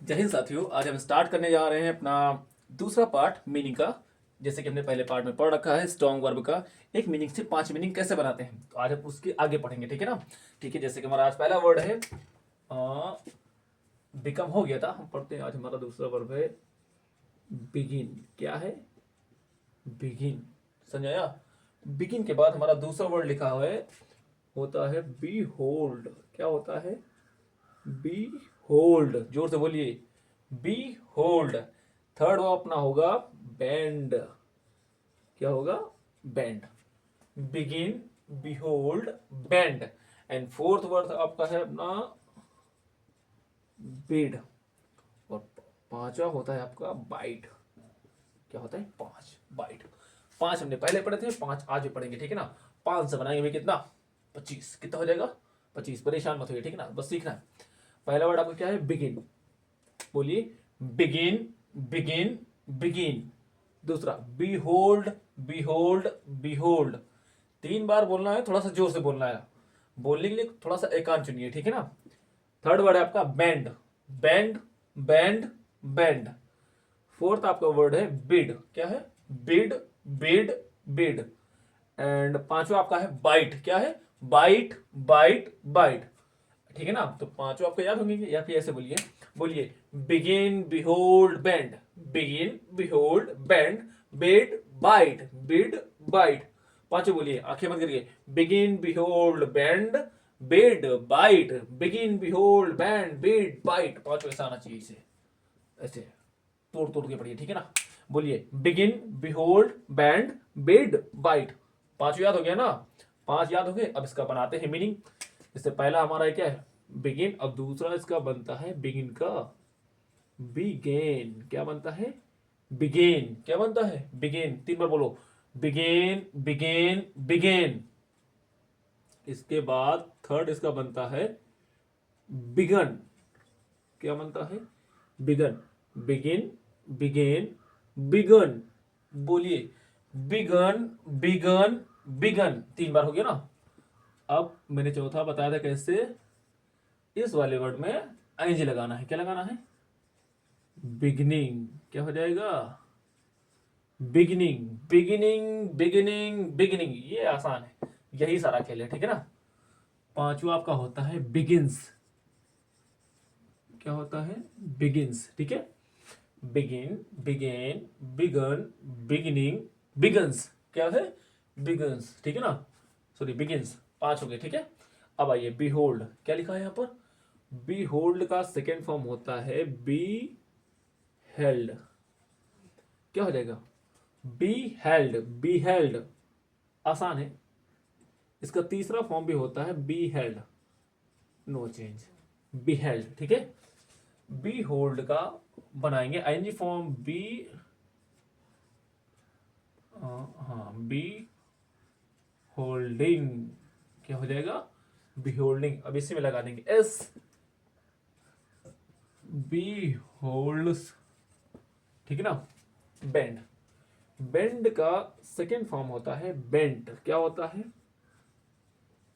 जय हिंद साथियों। आज हम स्टार्ट करने जा रहे हैं अपना दूसरा पार्ट मीनिंग का। जैसे कि हमने पहले पार्ट में पढ़ रखा है स्ट्रॉन्ग वर्ब का एक मीनिंग से 5 मीनिंग कैसे बनाते हैं, तो आज हम उसके आगे पढ़ेंगे। ठीक है ना। ठीक है, जैसे कि हमारा आज पहला वर्ड है बिकम हो गया था, हम पढ़ते हैं। आज हमारा दूसरा वर्ब है बिगिन। क्या है? बिगिन। समझाया? बिगिन के बाद हमारा दूसरा वर्ड लिखा हुआ है, होता है बी होल्ड। क्या होता है? Behold. जोर से बोलिए, बी होल्ड। थर्ड वो अपना होगा बैंड। क्या होगा? Band. Begin, behold, band. And fourth word आपका है अपना बिड। और पांचवा होता है आपका बाइट। क्या होता है? पांच। बाइट। पांच हमने पहले पढ़े थे, पांच आज भी पढ़ेंगे। ठीक है ना। पांच से बनाएंगे भी कितना? 25। कितना हो जाएगा? 25। परेशान मत होइए, ठीक है ना, बस सीखना है। पहला वर्ड आपका क्या है? बिगिन। बोलिए, बिगिन, बिगिन, बिगिन। दूसरा बीहोल्ड, बीहोल्ड, बीहोल्ड। 3 बार बोलना है, थोड़ा सा जोर से बोलना है। बोलने के लिए थोड़ा सा एकांत चुनिए, ठीक है ना। थर्ड वर्ड है आपका band. Band, band, band. Fourth आपका वर्ड है बिड। क्या है? Bid, bid, bid. एंड पांचवा आपका है बाइट। क्या है? Bite, bite, bite. ठीक है ना। तो पांचों आपको याद होंगे, या फिर ऐसे बोलिए, बोलिए begin, behold, bend. Begin, behold, bend, bid, bite, bid, bite. पांचों बोलिए, आंखें बंद करिए। Begin, behold, bend, bid, bite. Begin, behold, bend, bid, bite. पांचों ऐसा आना चाहिए। इसे ऐसे तोड़ तोड़ के पढ़िए, ठीक है ना। बोलिए begin, behold, bend, bid, bite. पांचों याद हो गया ना। 5 याद हो गए। अब इसका बनाते हैं मीनिंग। इससे पहला हमारा क्या है? बिगिन। अब दूसरा इसका बनता है बिगिन का बिगेन। क्या बनता है? बिगेन। क्या बनता है? बिगेन। 3 बार बोलो, बिगेन, बिगेन, बिगेन। इसके बाद थर्ड इसका बनता है बिगन। क्या बनता है? बिगन। Begin, began, begun. बोलिए बिगन, बिगन, बिगन। 3 बार हो गया ना। अब मैंने चौथा बताया था कैसे। इस वाले वर्ड में आईएनजी लगाना है। क्या लगाना है? बिगनिंग। क्या हो जाएगा? Beginning, beginning, beginning, beginning. ये आसान है, यही सारा खेल है, ठीक है ना। पांचवा आपका होता है बिगिंस। क्या होता है? बिगिंस। ठीक है। Begin, began, begun, beginning, begins. क्या है? बिगन्स। ठीक है ना। Sorry, begins. 5 हो गए, ठीक है। अब आइए बी होल्ड। क्या लिखा है यहां पर? बी होल्ड का सेकेंड फॉर्म होता है बी हेल्ड। क्या हो जाएगा? Beheld, beheld. आसान है। इसका तीसरा फॉर्म भी होता है beheld. No change. Beheld. ठीक है। बी होल्ड का बनाएंगे आईएनजी फॉर्म बी। हाँ, बी होल्डिंग। क्या हो जाएगा? Beholding. अब इसी में लगा देंगे एस। B holds. ठीक है ना। बेंड। बेंड का सेकेंड फॉर्म होता है बेंट। क्या होता है?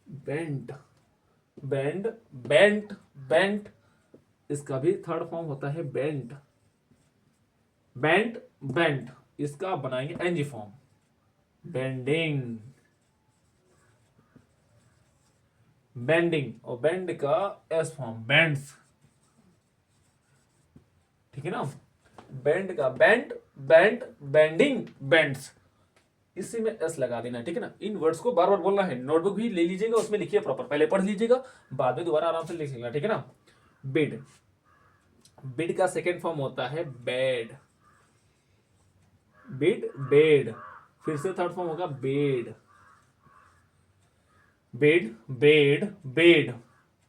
Bent, bend, bent, bent. इसका भी थर्ड फॉर्म होता है बेंट, बेंट, बेंट। इसका बनाएंगे एनजी फॉर्म बेंडिंग, बेंडिंग। और बेंड का एस फॉर्म बेंड्स। ठीक है ना। बेंड का बेंट, बेंट, बेंडिंग, बेंड्स। इसी में एस लगा देना, ठीक है ना। इन वर्ड्स को बार बार बोलना है। नोटबुक भी ले लीजिएगा, उसमें लिखिए प्रॉपर। पहले पढ़ लीजिएगा, बाद में दोबारा आराम से लिख लेना, ठीक है ना। बिड। बिड का सेकेंड फॉर्म होता है बेड। Bid, bed. फिर से थर्ड फॉर्म होगा बेड, बेड, बेड, बेड।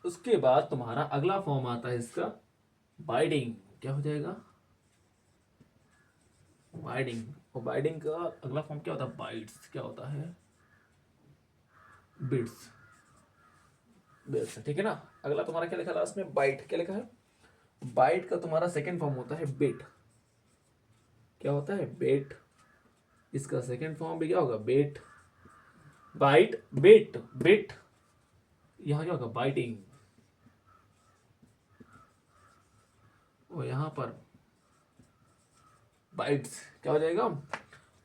उसके बाद तुम्हारा अगला फॉर्म आता है इसका बाइडिंग। क्या हो जाएगा? बाइडिंग। और बाइडिंग का अगला फॉर्म क्या होता है? बाइट्स। क्या होता है? Bits, bits. ठीक है ना। अगला तुम्हारा क्या लिखा लास्ट में? बाइट। क्या लिखा है? बाइट का तुम्हारा सेकेंड फॉर्म होता है बिट। क्या होता है? बेट। इसका सेकेंड फॉर्म भी क्या होगा? बेट, बाइट, बिट, बिट। यहां क्या होगा? बाइटिंग। तो यहाँ पर बाइट्स क्या हो जाएगा,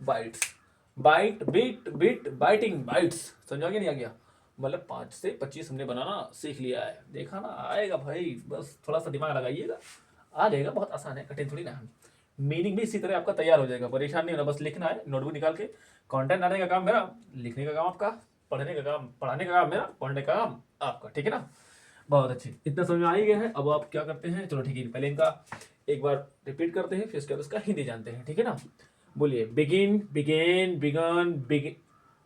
bites, bite bit bit biting bites, समझा गया नहीं आ गया, मतलब 5 से 25 हमने बनाना सीख लिया है, देखा ना आएगा भाई, बस थोड़ा सा दिमाग लगाइएगा आ जाएगा, बहुत आसान है, कठिन थोड़ी ना है। मीनिंग भी इसी तरह आपका तैयार हो जाएगा, परेशान नहीं होना, बस लिखना है नोटबुक निकाल के, कंटेंट आने का काम मेरा, लिखने का काम आपका, पढ़ने का काम, पढ़ाने का काम मेरा, पढ़ने का काम आपका, ठीक है ना। बहुत अच्छी, इतना समझ में आ ही गया है। अब आप क्या करते हैं, चलो ठीक है, पहले इनका एक बार रिपीट करते हैं, फिर उसके बाद उसका हिंदी जानते हैं, ठीक है ना। बोलिए, बिगिन बिगेन बिगन बिगिन,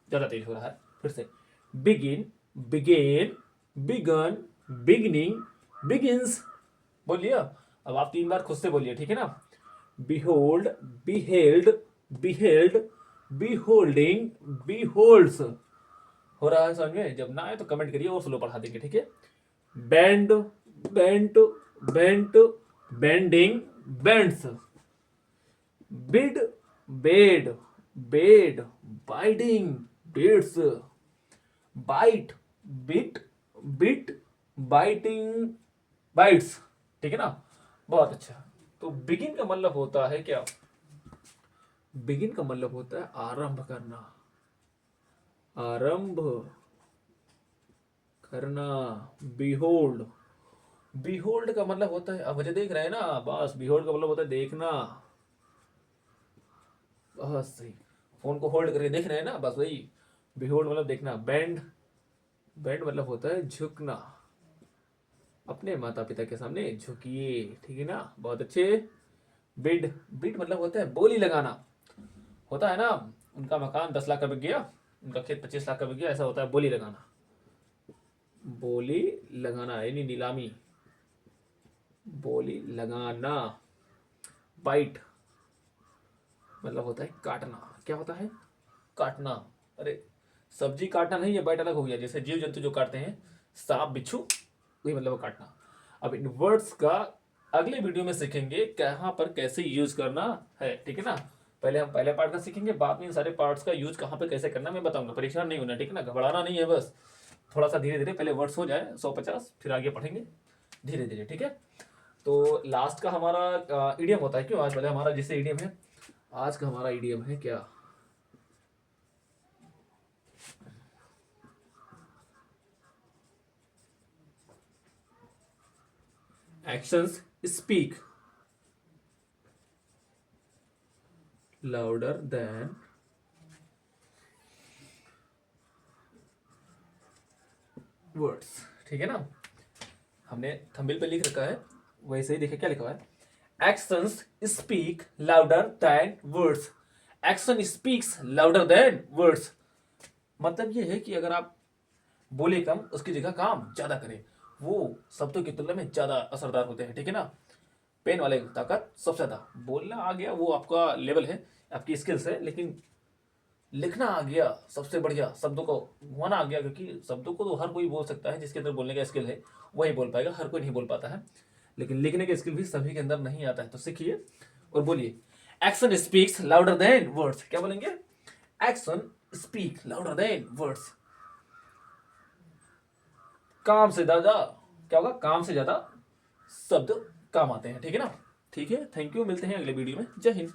ज़्यादा तेज हो रहा है, फिर से, begin began begun beginning begins, बोलिए। अब आप 3 बार खुद से बोलिए, ठीक है ना। बिहोल्ड बिहेल्ड बिहेल्ड बिहोल्डिंग बिहोल्ड्स, हो रहा है समझ में, जब ना आए तो कमेंट करिए और स्लो पढ़ा देंगे, ठीक है। Bend bent bent bending bends, bid bade bade biding bids, bite bit bit biting bites, ठीक है ना। बहुत अच्छा। तो बिगिन का मतलब होता है क्या, बिगिन का मतलब होता है आरंभ करना, आरंभ करना। बिहोल्ड, बिहोल्ड का मतलब होता है, अब मुझे देख रहे हैं ना, बस बिहोल्ड का मतलब होता है देखना, बस सही, फोन को होल्ड करके देख रहे हैं ना, बस वही बिहोल्ड मतलब देखना। बैंड, बैंड मतलब होता है झुकना, अपने माता पिता के सामने झुकिए, ठीक है ना, बहुत अच्छे। बिड, बिड मतलब होता है बोली लगाना, होता है ना, उनका मकान 10 लाख का बिक गया, उनका खेत 25 लाख का बिक गया, ऐसा होता है बोली लगाना, बोली लगाना यानी नीलामी, बोली लगाना। बाइट मतलब होता है काटना, क्या होता है, काटना, अरे सब्जी काटना नहीं, ये बाइट अलग हो गया, जैसे जीव जंतु जो काटते हैं, सांप बिच्छू, वही मतलब वो काटना। अब इन वर्ड्स का अगले वीडियो में सीखेंगे कहाँ पर कैसे यूज करना है, ठीक है ना। पहले हम पहले पार्ट का सीखेंगे, बाद में इन सारे पार्ट्स का यूज कहाँ पे कैसे करना मैं बताऊंगा, परेशान नहीं होना, ठीक है ना, घबराना नहीं है, बस थोड़ा सा धीरे धीरे पहले वर्ड्स हो जाए 150, फिर आगे पढ़ेंगे धीरे धीरे, ठीक है। तो लास्ट का हमारा इडियम होता है, क्यों आज पहले हमारा जैसे इडियम है, आज का हमारा इडियम है क्या, actions speak louder than words, ठीक है ना। हमने थंबनेल पे लिख रखा है, वैसे ही देखिए क्या लिखा हुआ है, actions speak louder than words, action speaks louder than words, मतलब ये है कि अगर आप बोले कम उसकी जगह काम ज्यादा करें, वो शब्दों की तुलना में ज्यादा असरदार होते हैं, ठीक है ना। पेन वाले की ताकत सबसे ज्यादा, बोलना आ गया वो आपका लेवल है, आपकी स्किल्स है, लेकिन लिखना आ गया सबसे बढ़िया, शब्दों को घुमाना आ गया, क्योंकि शब्दों को तो हर कोई बोल सकता है, जिसके अंदर बोलने का स्किल है वही बोल पाएगा, हर कोई नहीं बोल पाता है, लेकिन लिखने का स्किल भी सभी के अंदर नहीं आता है, तो सीखिए और बोलिए। Action speaks louder than words, क्या बोलेंगे, action speak louder than words, काम से ज्यादा क्या होगा, काम से ज्यादा शब्द काम आते हैं, ठीक है ना। ठीक है, थैंक यू, मिलते हैं अगले वीडियो में, जय हिंद।